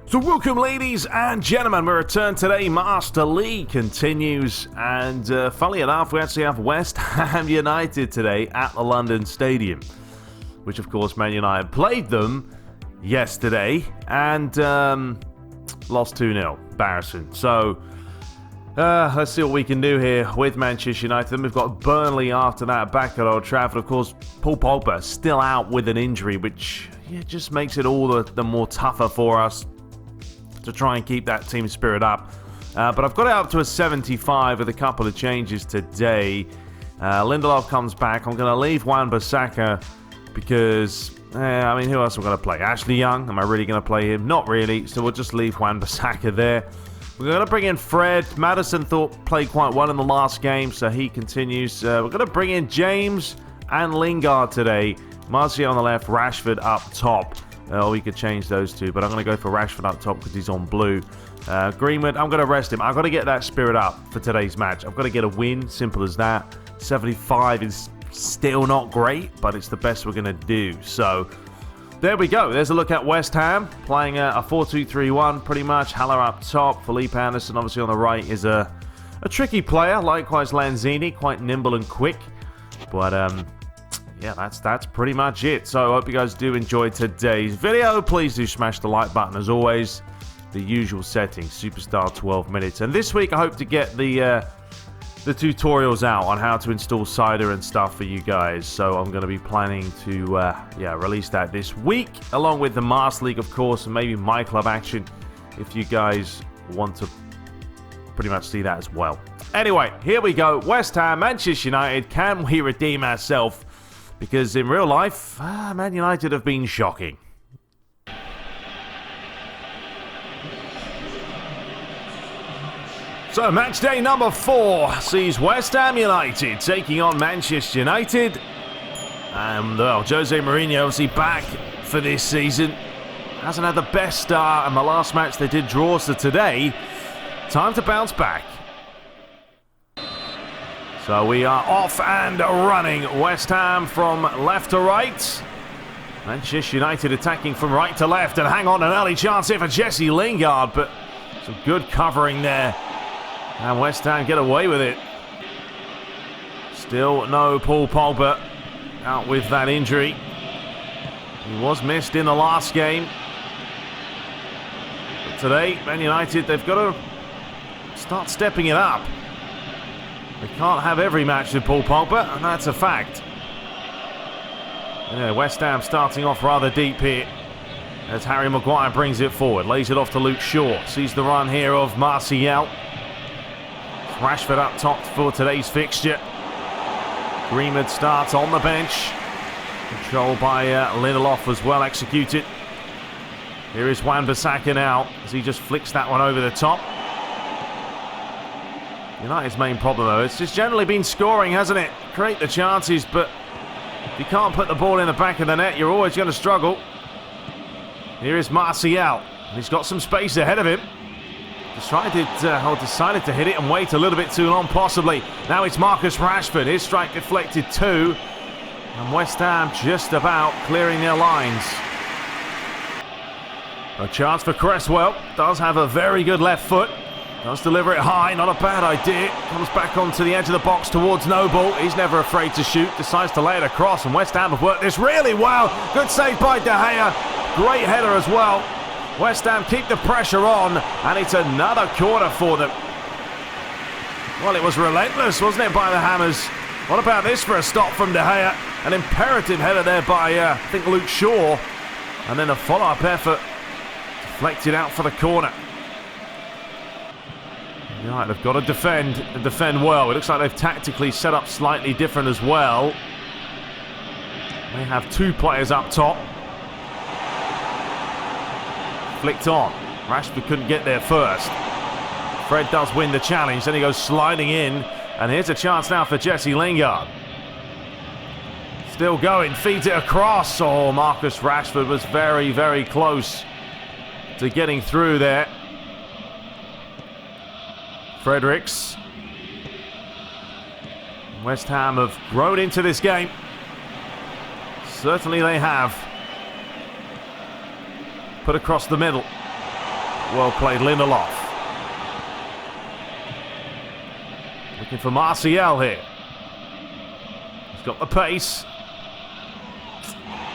So welcome, ladies and gentlemen. We return today. Master League continues, and funnily enough, we actually have West Ham United today at the London Stadium, which of course Man United played them yesterday and lost 2-0. Embarrassing. So let's see what we can do here with Manchester United. Then we've got Burnley after that back at Old Trafford. Of course, Paul Pogba still out with an injury, which just makes it all the more tougher for us to try and keep that team spirit up. But I've got it up to a 75 with a couple of changes today. Lindelof comes back. I'm going to leave Wan-Bissaka because, who else am I going to play? Ashley Young, am I really going to play him? Not really, so we'll just leave Wan-Bissaka there. We're going to bring in Fred. Maddison played quite well in the last game, so he continues. We're going to bring in James and Lingard today. Martial on the left, Rashford up top. We could change those two, but I'm going to go for Rashford up top because he's on blue. Greenwood, I'm going to rest him. I've got to get that spirit up for today's match. I've got to get a win, simple as that. 75 is still not great, but it's the best we're going to do. So there we go. There's a look at West Ham playing a 4-2-3-1 pretty much. Haller up top. Felipe Anderson obviously on the right is a tricky player. Likewise Lanzini, quite nimble and quick. But yeah, that's pretty much it. So I hope you guys do enjoy today's video. Please do smash the like button as always. The usual settings, superstar 12 minutes. And this week I hope to get the tutorials out on how to install Cider and stuff for you guys. So I'm going to be planning to release that this week, along with the Master League, of course, and maybe my club action if you guys want to pretty much see that as well. Anyway, here we go. West Ham, Manchester United. Can we redeem ourselves? Because in real life, Man United have been shocking. So match day number 4 sees West Ham United taking on Manchester United. And Jose Mourinho obviously back for this season. Hasn't had the best start, and the last match they did draw, so today, time to bounce back. So we are off and running. West Ham from left to right. Manchester United attacking from right to left. And hang on, an early chance here for Jesse Lingard. But some good covering there. And West Ham get away with it. Still no Paul Pogba out with that injury. He was missed in the last game. But today, Man United, they've got to start stepping it up. They can't have every match with Paul Pogba, and that's a fact. Yeah, West Ham starting off rather deep here as Harry Maguire brings it forward. Lays it off to Luke Shaw. Sees the run here of Martial. Rashford up top for today's fixture. Greenwood starts on the bench. Controlled by Lindelof as well executed. Here is Wan-Bissaka now as he just flicks that one over the top. United's main problem, though, it's just generally been scoring, hasn't it? Create the chances, but if you can't put the ball in the back of the net, you're always going to struggle. Here is Martial. He's got some space ahead of him. Decided to hit it and wait a little bit too long, possibly. Now it's Marcus Rashford. His strike deflected too. And West Ham just about clearing their lines. A chance for Cresswell. Does have a very good left foot. Does deliver it high, not a bad idea. Comes back onto the edge of the box towards Noble. He's never afraid to shoot. Decides to lay it across, and West Ham have worked this really well. Good save by De Gea. Great header as well. West Ham keep the pressure on, and it's another corner for them. Well, it was relentless, wasn't it, by the Hammers? What about this for a stop from De Gea? An imperative header there by, I think, Luke Shaw. And then a follow-up effort. Deflected out for the corner. United have got to defend and defend well. It looks like they've tactically set up slightly different as well. They have two players up top. Flicked on. Rashford couldn't get there first. Fred does win the challenge. Then he goes sliding in. And here's a chance now for Jesse Lingard. Still going. Feeds it across. Oh, Marcus Rashford was very, very close to getting through there. Fredericks. West Ham have grown into this game. Certainly they have. Put across the middle. Well played, Lindelof. Looking for Martial here. He's got the pace.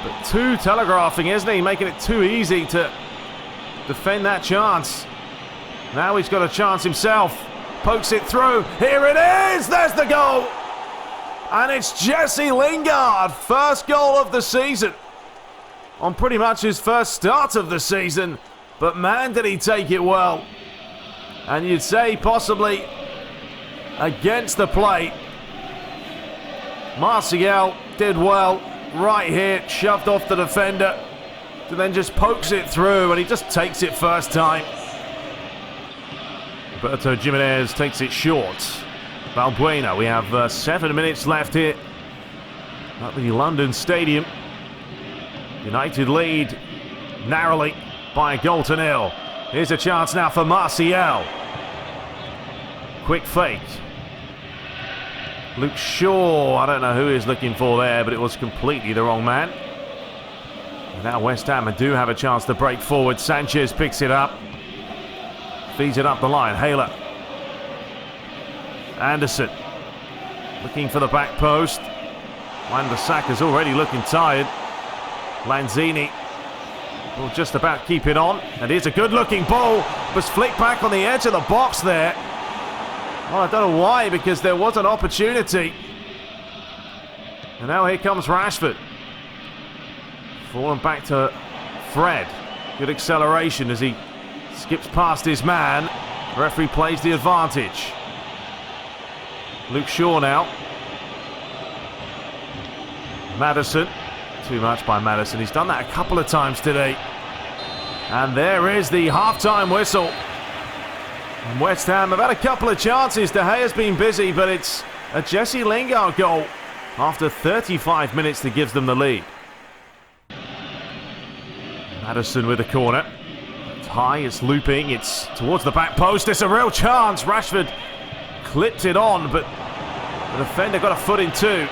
But too telegraphing, isn't he? Making it too easy to defend that chance. Now he's got a chance himself. Pokes it through. Here it is! There's the goal! And it's Jesse Lingard. First goal of the season. On pretty much his first start of the season. But man, did he take it well. And you'd say possibly against the plate. Martial did well. Right here, shoved off the defender. And then just pokes it through, and he just takes it first time. Roberto Jimenez takes it short. Balbuena, we have 7 minutes left here at the London Stadium. United lead narrowly by 1-0. Here's a chance now for Martial. Quick fake. Luke Shaw, I don't know who he's looking for there, but it was completely the wrong man. And now West Ham do have a chance to break forward. Sanchez picks it up. Feeds it up the line. Haler. Anderson. Looking for the back post. Wan-Bissaka's already looking tired. Lanzini will just about keep it on. And here's a good-looking ball. Was flicked back on the edge of the box there. Well, I don't know why, because there was an opportunity. And now here comes Rashford. Falling back to Fred. Good acceleration as he skips past his man. Referee plays the advantage. Luke Shaw now. Maddison. Too much by Maddison. He's done that a couple of times today. And there is the half-time whistle. And West Ham have had a couple of chances. De Gea's been busy, but it's a Jesse Lingard goal after 35 minutes that gives them the lead. Maddison with a corner. It's high, it's looping, it's towards the back post. It's a real chance. Rashford clipped it on, but the defender got a foot in too.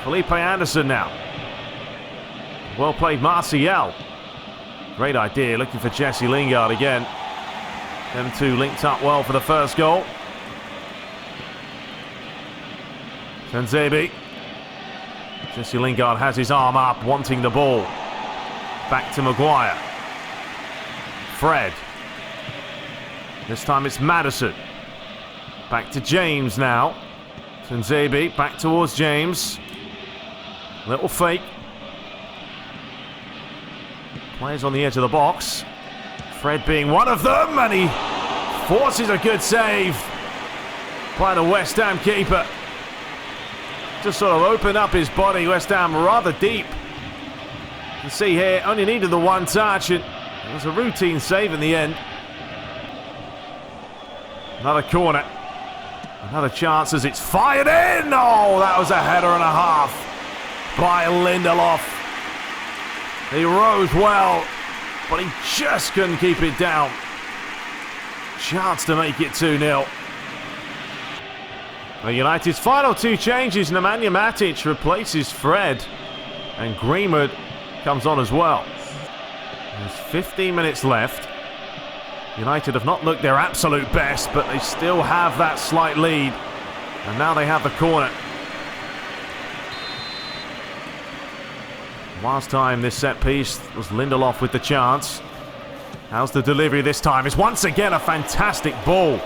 Felipe Anderson now. Well played, Martial. Great idea, looking for Jesse Lingard again. Them two linked up well for the first goal. Tanzebi. Jesse Lingard has his arm up, wanting the ball. Back to Maguire. Fred. This time it's Maddison. Back to James now. Tanzebi back towards James. Little fake. Players on the edge of the box. Fred being one of them, and he forces a good save by the West Ham keeper. Just sort of opened up his body. West Ham rather deep. You can see here, only needed the one touch, and it was a routine save in the end. Another corner. Another chance as it's fired in. Oh, that was a header and a half by Lindelof. He rose well, but he just couldn't keep it down. Chance to make it 2-0. United's final two changes. Nemanja Matic replaces Fred, and Greenwood comes on as well. There's 15 minutes left. United have not looked their absolute best, but they still have that slight lead. And now they have the corner. Last time this set piece was Lindelof with the chance. How's the delivery this time? It's once again a fantastic ball.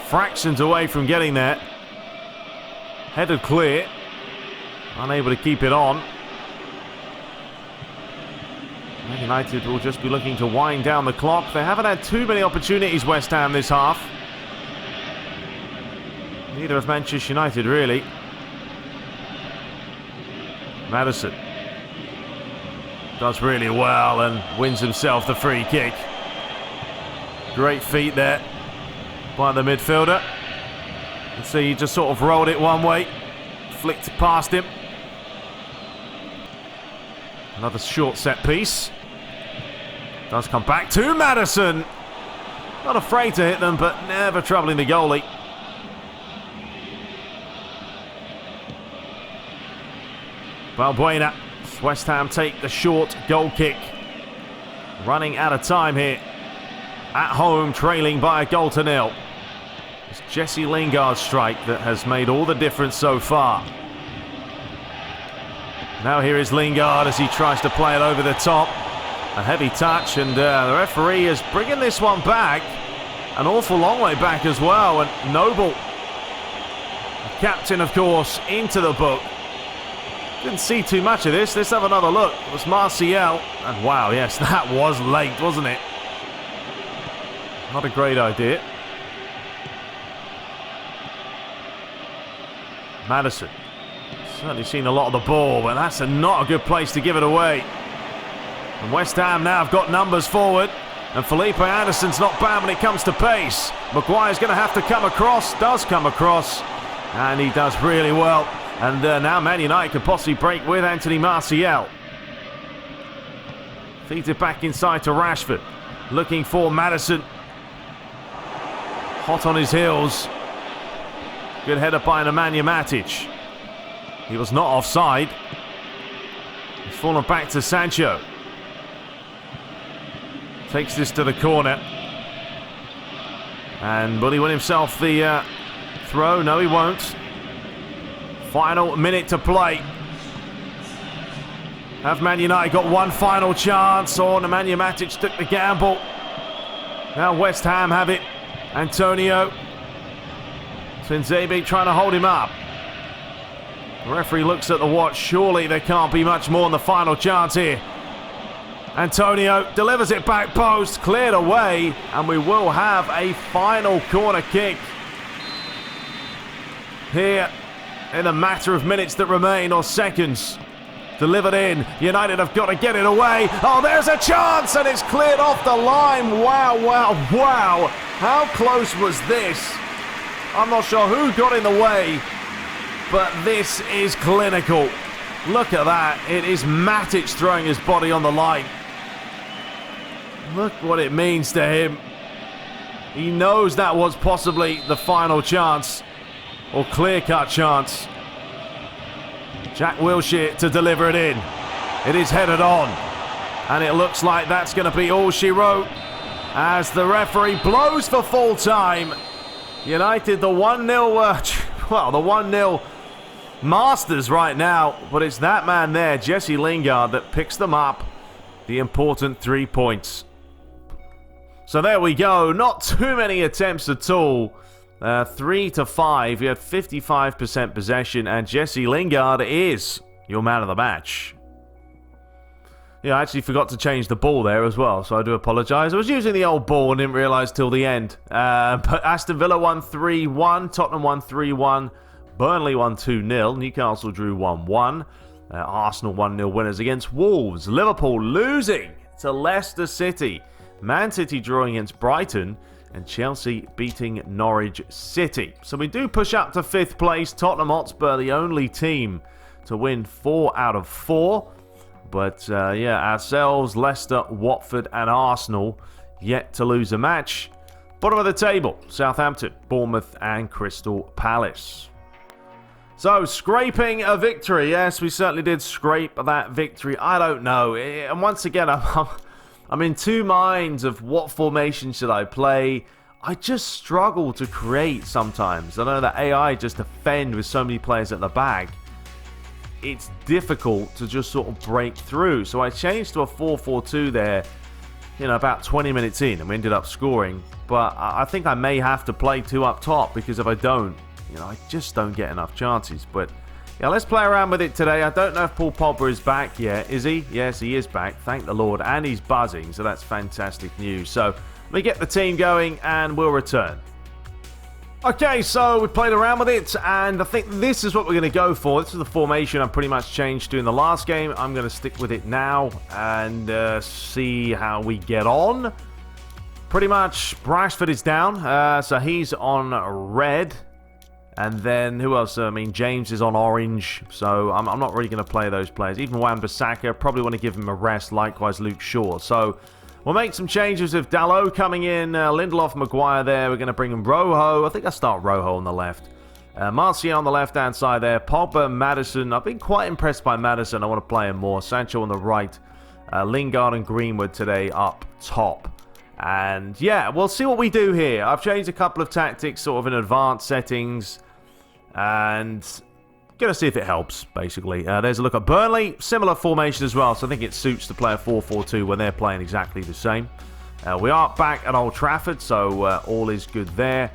Fractions away from getting there. Headed clear. Unable to keep it on. Man United will just be looking to wind down the clock. They haven't had too many opportunities, West Ham, this half. Neither of Manchester United, really. Maddison does really well and wins himself the free kick. Great feet there by the midfielder. You see, he just sort of rolled it one way, flicked past him. Another short set piece. Does come back to Maddison. Not afraid to hit them, but never troubling the goalie. Balbuena. West Ham take the short goal kick. Running out of time here. at home, trailing by a goal to nil. It's Jesse Lingard's strike that has made all the difference so far. Now here is Lingard as he tries to play it over the top. A heavy touch, and the referee is bringing this one back. An awful long way back as well. And Noble, captain of course, into the book. Didn't see too much of this. Let's have another look. It was Martial. And wow, yes, that was late, wasn't it? Not a great idea. Maddison. Certainly seen a lot of the ball, but that's not a good place to give it away. And West Ham now have got numbers forward. And Felipe Anderson's not bad when it comes to pace. Maguire's going to have to come across. Does come across. And he does really well. And now Man United could possibly break with Anthony Martial. Feeds it back inside to Rashford. Looking for Maddison. Hot on his heels. Good header by Nemanja Matic. He was not offside. He's fallen back to Sancho. Takes this to the corner. And will he win himself the throw? No, he won't. Final minute to play. Have Man United got one final chance? Or Nemanja Matic took the gamble. Now West Ham have it. Antonio. Ep8 trying to hold him up. The referee looks at the watch. Surely there can't be much more in the final chance here. Antonio delivers it back post, cleared away, and we will have a final corner kick here in a matter of minutes that remain, or seconds. Delivered in. United have got to get it away. Oh, there's a chance, and it's cleared off the line. Wow, wow, wow. How close was this? I'm not sure who got in the way, but this is clinical. Look at that. It is Matic throwing his body on the line. Look what it means to him. He knows that was possibly the final chance, or clear-cut chance. Jack Wilshere to deliver it in. It is headed on, and it looks like that's going to be all she wrote as the referee blows for full time. United the 1-0, the 1-0 masters right now, but it's that man there, Jesse Lingard, that picks them up the important 3 points. So there we go. Not too many attempts at all. 3-5. He had 55% possession, and Jesse Lingard is your man of the match. Yeah, I actually forgot to change the ball there as well, so I do apologise. I was using the old ball and didn't realise till the end. But Aston Villa won 3-1, Tottenham won 3-1, Burnley won 2-0, Newcastle drew 1-1, Arsenal 1-0 winners against Wolves, Liverpool losing to Leicester City, Man City drawing against Brighton, and Chelsea beating Norwich City. So we do push up to 5th place. Tottenham Hotspur, the only team to win 4 out of 4. But ourselves, Leicester, Watford and Arsenal yet to lose a match. Bottom of the table, Southampton, Bournemouth and Crystal Palace. So, scraping a victory. Yes, we certainly did scrape that victory. I don't know. And once again, I'm in two minds of what formation should I play. I just struggle to create sometimes. I know that AI just defend with so many players at the back. It's difficult to just sort of break through. So I changed to a 4-4-2 there, about 20 minutes in, and we ended up scoring. But I think I may have to play 2 up top, because if I don't, I just don't get enough chances. But yeah, let's play around with it today. I don't know if Paul Pogba is back yet. Is he? Yes, he is back. Thank the Lord. And he's buzzing, so that's fantastic news. So let me get the team going and we'll return. Okay, so we played around with it, and I think this is what we're going to go for. This is the formation I pretty much changed to in the last game. I'm going to stick with it now and see how we get on. Pretty much, Rashford is down, so he's on red. And then, who else? James is on orange, so I'm not really going to play those players. Even Wan-Bissaka, probably want to give him a rest, likewise Luke Shaw. So we'll make some changes with Dalot coming in, Lindelof, Maguire there. We're going to bring in Rojo. I think I'll start Rojo on the left. Martial on the left-hand side there. Pogba, Maddison. I've been quite impressed by Maddison. I want to play him more. Sancho on the right. Lingard and Greenwood today up top. And yeah, we'll see what we do here. I've changed a couple of tactics sort of in advanced settings. And gonna see if it helps, basically. There's a look at Burnley. Similar formation as well, so I think it suits to play a 4-4-2 when they're playing exactly the same. We are back at Old Trafford, so all is good there.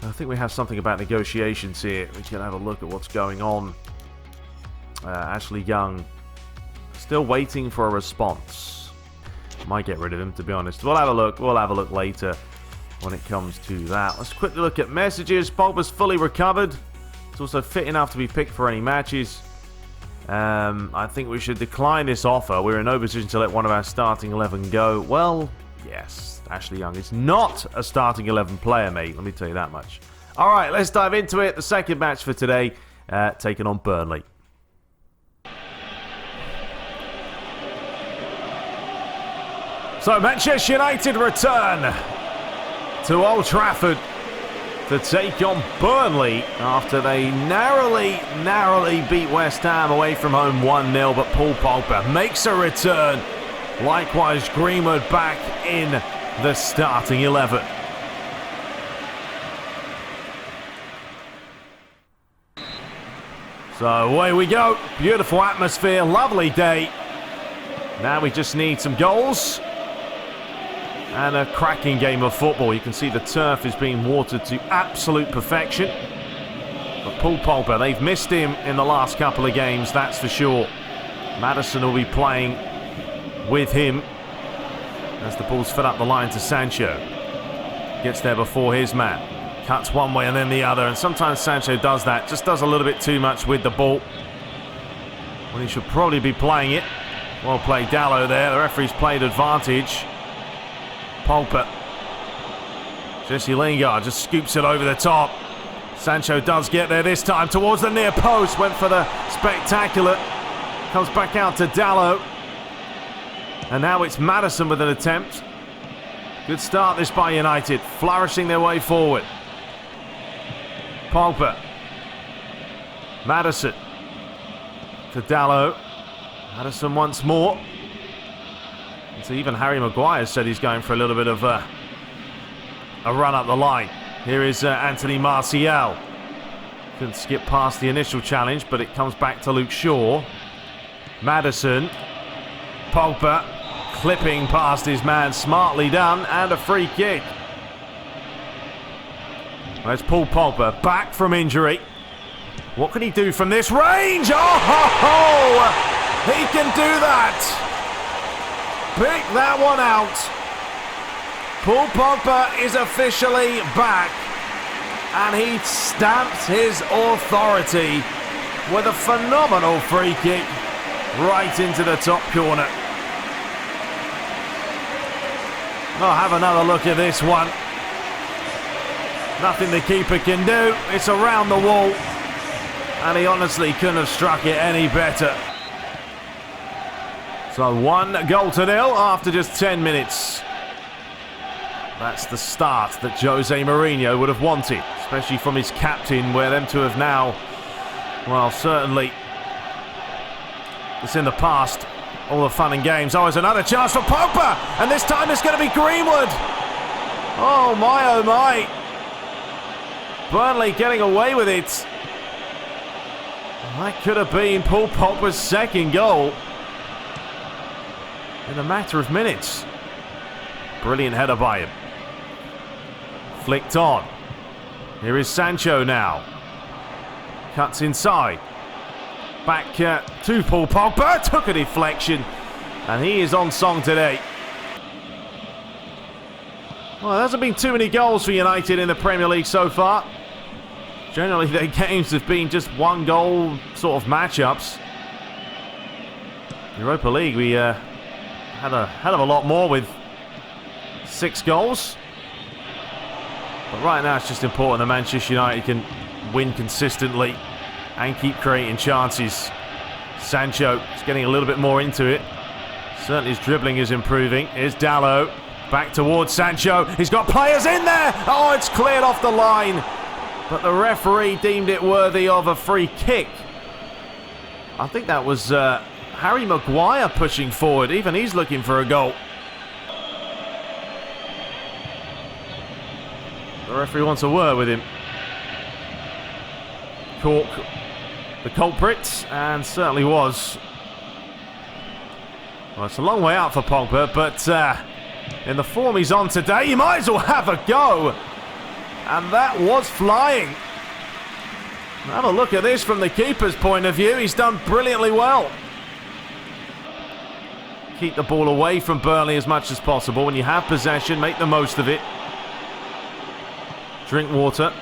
I think we have something about negotiations here. We can have a look at what's going on. Ashley Young still waiting for a response. Might get rid of him, to be honest. We'll have a look. We'll have a look later when it comes to that. Let's quickly look at messages. Pogba's fully recovered. It's also fit enough to be picked for any matches. I think we should decline this offer. We're in no position to let one of our starting 11 go. Well, yes, Ashley Young is not a starting 11 player, mate. Let me tell you that much. All right, let's dive into it. The second match for today, taking on Burnley. So, Manchester United return to Old Trafford to take on Burnley after they narrowly beat West Ham away from home 1-0, but Paul Pogba makes a return. Likewise, Greenwood back in the starting 11. So away we go. Beautiful atmosphere, lovely day. Now we just need some goals and a cracking game of football. You can see the turf is being watered to absolute perfection. But Paul Pogba, they've missed him in the last couple of games, that's for sure. Maddison will be playing with him as the ball's fed up the line to Sancho. Gets there before his man. Cuts one way and then the other, and sometimes Sancho does that. Just does a little bit too much with the ball when he should probably be playing it. Well played, Dallo there. The referee's played advantage. Pogba. Jesse Lingard just scoops it over the top. Sancho does get there this time towards the near post. Went for the spectacular. Comes back out to Dallo. And now it's Maddison with an attempt. Good start this by United. Flourishing their way forward. Pogba. Maddison. To Dallo. Maddison once more. So even Harry Maguire said he's going for a little bit of a run up the line. Here is Anthony Martial. Couldn't skip past the initial challenge, but it comes back to Luke Shaw. Maddison. Pogba clipping past his man. Smartly done, and a free kick. There's Paul Pogba back from injury. What can he do from this range? Oh, ho, ho! He can do that. Pick that one out. Paul Pogba is officially back, and he stamps his authority with a phenomenal free kick right into the top corner. I'll have another look at this one. Nothing the keeper can do. It's around the wall, and he honestly couldn't have struck it any better. So 1-0 after just 10 minutes. That's the start that Jose Mourinho would have wanted, especially from his captain, where them two have now, well, certainly, it's in the past, all the fun and games. Oh, it's another chance for Pogba, and this time it's going to be Greenwood. Oh my, Burnley getting away with it. That could have been Paul Pogba's second goal in a matter of minutes. Brilliant header by him. Flicked on. Here is Sancho now. Cuts inside. Back to Paul Pogba. Took a deflection. And he is on song today. Well, there hasn't been too many goals for United in the Premier League so far. Generally, their games have been just one goal sort of matchups. Europa League, we had a hell of a lot more with 6 goals. But right now it's just important that Manchester United can win consistently and keep creating chances. Sancho is getting a little bit more into it. Certainly his dribbling is improving. Here's Dallo. Back towards Sancho. He's got players in there. Oh, it's cleared off the line. But the referee deemed it worthy of a free kick. I think that was Harry Maguire pushing forward. Even he's looking for a goal. The referee wants a word with him. Cork, the culprit, and certainly was. Well, it's a long way out for Pogba, but in the form he's on today, you might as well have a go. And that was flying. Have a look at this from the keeper's point of view. He's done brilliantly well. Keep the ball away from Burnley as much as possible. When you have possession, make the most of it. Drink water.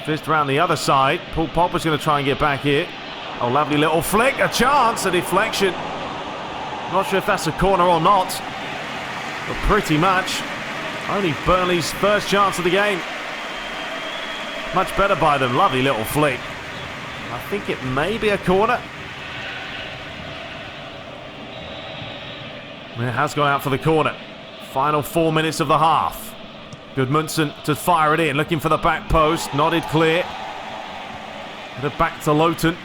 Fist around the other side. Paul Pogba's going to try and get back here. Oh, lovely little flick. A chance, a deflection. Not sure if that's a corner or not. But pretty much. Only Burnley's first chance of the game. Much better by them. Lovely little flick. I think it may be a corner. It has gone out for the corner. Final 4 minutes of the half. Gudmundsson to fire it in. Looking for the back post. Nodded clear. Back to Lowton.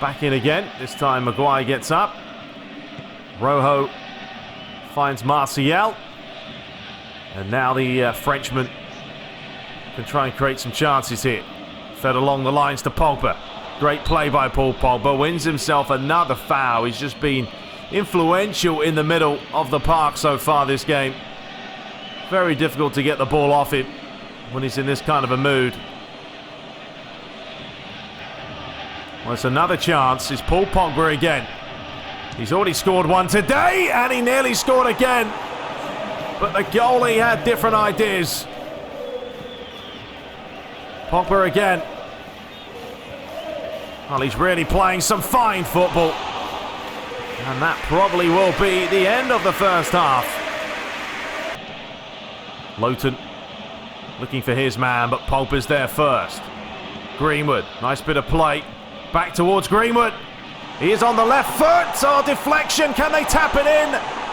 Back in again. This time Maguire gets up. Rojo finds Martial. And now the Frenchman can try and create some chances here. Fed along the lines to Pogba. Great play by Paul Pogba. Wins himself another foul. He's just been influential in the middle of the park so far this game. Very difficult to get the ball off him when he's in this kind of a mood. Well, it's another chance. It's Paul Pogba again. He's already scored one today, and he nearly scored again. But the goalie had different ideas. Pogba again. Well, he's really playing some fine football. And that probably will be the end of the first half. Lowton looking for his man, but Pogba's there first. Greenwood, nice bit of play. Back towards Greenwood. He is on the left foot. Oh, deflection. Can they tap it in?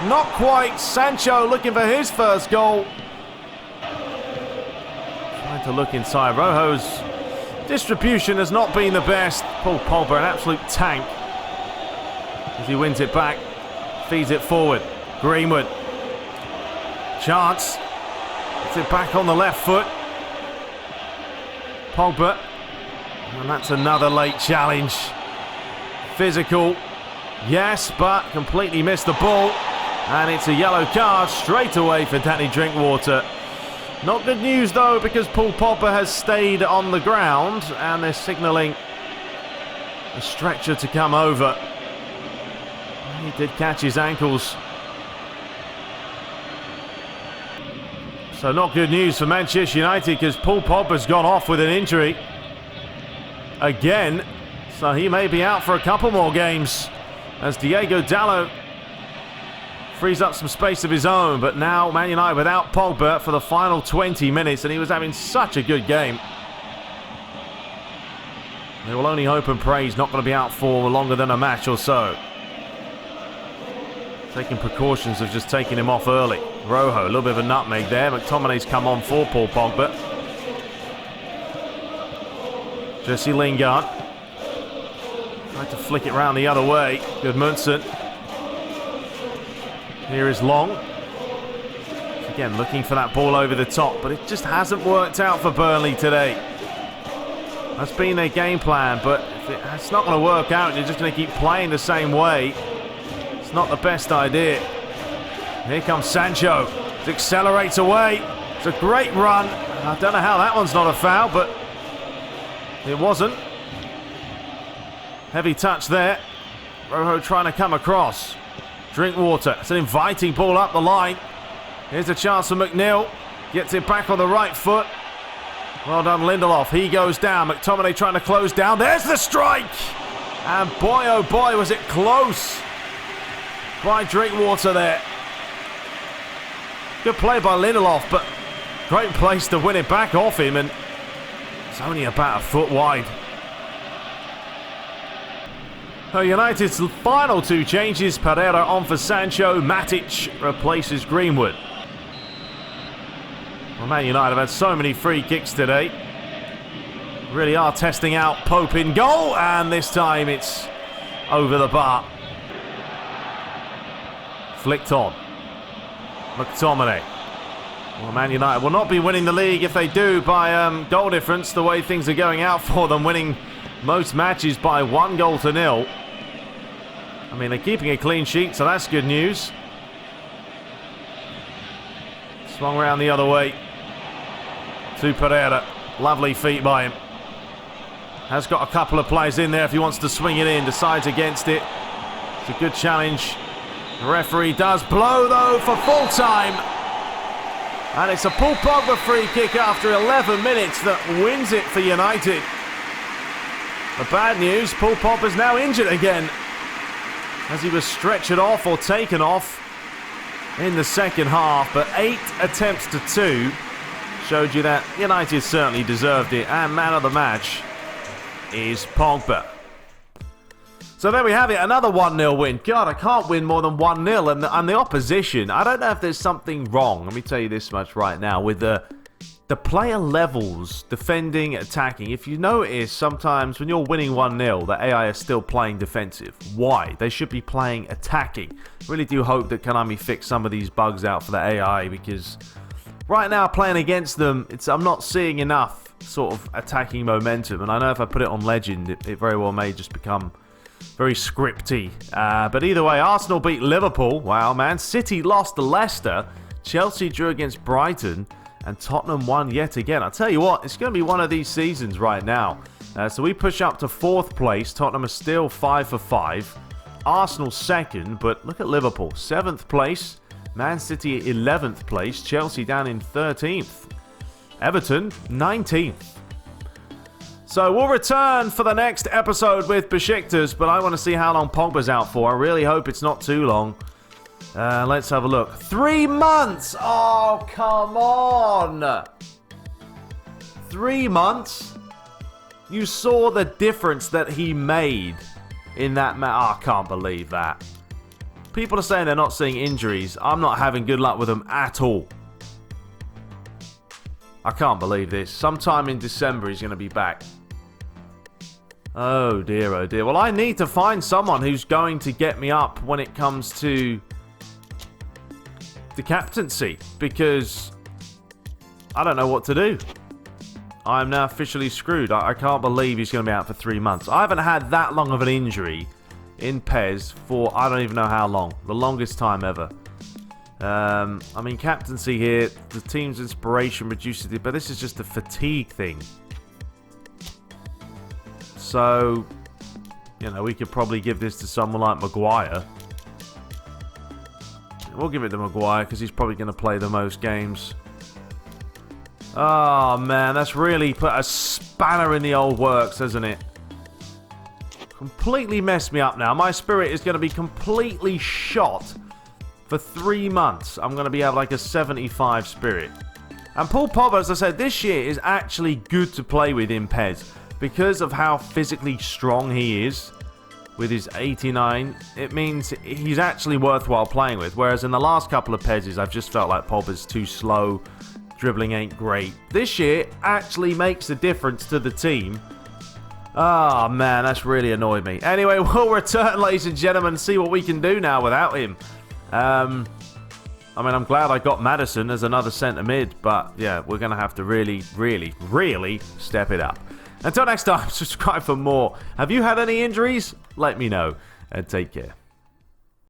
Not quite. Sancho looking for his first goal. Trying to look inside. Rojo's distribution has not been the best. Paul Pogba, an absolute tank. As he wins it back. Feeds it forward. Greenwood. Chance. Gets it back on the left foot. Pogba. And that's another late challenge. Physical. Yes, but completely missed the ball. And it's a yellow card straight away for Danny Drinkwater. Not good news though, because Paul Pogba has stayed on the ground and they're signalling a stretcher to come over. He did catch his ankles. So not good news for Manchester United, because Paul Pogba's gone off with an injury again. So he may be out for a couple more games as Diego Dalot frees up some space of his own. But now Man United without Pogba for the final 20 minutes, and he was having such a good game. They will only hope and pray he's not going to be out for longer than a match or so. Taking precautions of just taking him off early. Rojo, a little bit of a nutmeg there. McTominay's come on for Paul Pogba. Jesse Lingard. Tried to flick it round the other way. Gudmundsson. Here is Long. Again, looking for that ball over the top, but it just hasn't worked out for Burnley today. That's been their game plan, but if it's not going to work out, you're just going to keep playing the same way. It's not the best idea. Here comes Sancho. It accelerates away. It's a great run. I don't know how that one's not a foul, but it wasn't. Heavy touch there. Rojo trying to come across. Drinkwater. It's an inviting ball up the line. Here's a chance for McNeil. Gets it back on the right foot. Well done, Lindelof. He goes down. McTominay trying to close down. There's the strike! And boy, oh boy, was it close by Drinkwater there. Good play by Lindelof, but great place to win it back off him, and it's only about a foot wide. United's final two changes. Pereira on for Sancho. Matic replaces Greenwood. Well, Man United have had so many free kicks today. Really are testing out Pope in goal, and this time it's over the bar. Flicked on. McTominay. Well, Man United will not be winning the league if they do by goal difference, the way things are going out for them, winning most matches by 1-0. I mean, they're keeping a clean sheet, so that's good news. Swung around the other way to Pereira. Lovely feet by him. Has got a couple of plays in there if he wants to swing it in. Decides against it. It's a good challenge. The referee does blow, though, for full time. And it's a Paul Pogba free kick after 11 minutes that wins it for United. The bad news, Paul Pogba's now injured again, as he was stretchered off or taken off in the second half. But 8 attempts to 2 showed you that United certainly deserved it. And man of the match is Pogba. So there we have it, another 1-0 win. God, I can't win more than 1-0. And the opposition, I don't know if there's something wrong, let me tell you this much right now, with the player levels, defending, attacking. If you notice, sometimes when you're winning 1-0, the AI is still playing defensive. Why? They should be playing attacking. Really do hope that Konami fix some of these bugs out for the AI, because right now, playing against them, I'm not seeing enough sort of attacking momentum. And I know if I put it on Legend, it very well may just become very scripty. But either way, Arsenal beat Liverpool. Wow, man. City lost to Leicester. Chelsea drew against Brighton. And Tottenham won yet again. I'll tell you what, it's going to be one of these seasons right now. So we push up to 4th place. Tottenham are still 5 for 5. Arsenal 2nd, but look at Liverpool. 7th place. Man City 11th place. Chelsea down in 13th. Everton 19th. So we'll return for the next episode with Besiktas, but I want to see how long Pogba's out for. I really hope it's not too long. Let's have a look. 3 months! Oh, come on! 3 months? You saw the difference that he made in that match. Oh, I can't believe that. People are saying they're not seeing injuries. I'm not having good luck with them at all. I can't believe this. Sometime in December he's going to be back. Oh dear, oh dear. Well, I need to find someone who's going to get me up when it comes to the captaincy, because I don't know what to do. I'm now officially screwed. I can't believe he's going to be out for 3 months. I haven't had that long of an injury in PES for I don't even know how long. The longest time ever. I mean, captaincy here, the team's inspiration reduces it, but this is just a fatigue thing. So, you know, we could probably give this to someone like Maguire. We'll give it to Maguire because he's probably going to play the most games. Oh, man, that's really put a spanner in the old works, hasn't it? Completely messed me up now. My spirit is going to be completely shot for 3 months. I'm going to be have like a 75 spirit. And Paul Pogba, as I said, this year is actually good to play with in PES. Because of how physically strong he is with his 89, it means he's actually worthwhile playing with. Whereas in the last couple of PESs, I've just felt like Pogba's too slow. Dribbling ain't great. This year actually makes a difference to the team. Oh, man, that's really annoyed me. Anyway, we'll return, ladies and gentlemen, see what we can do now without him. I mean, I'm glad I got Maddison as another centre mid, but yeah, we're going to have to really, really, really step it up. Until next time, subscribe for more. Have you had any injuries? Let me know, and take care.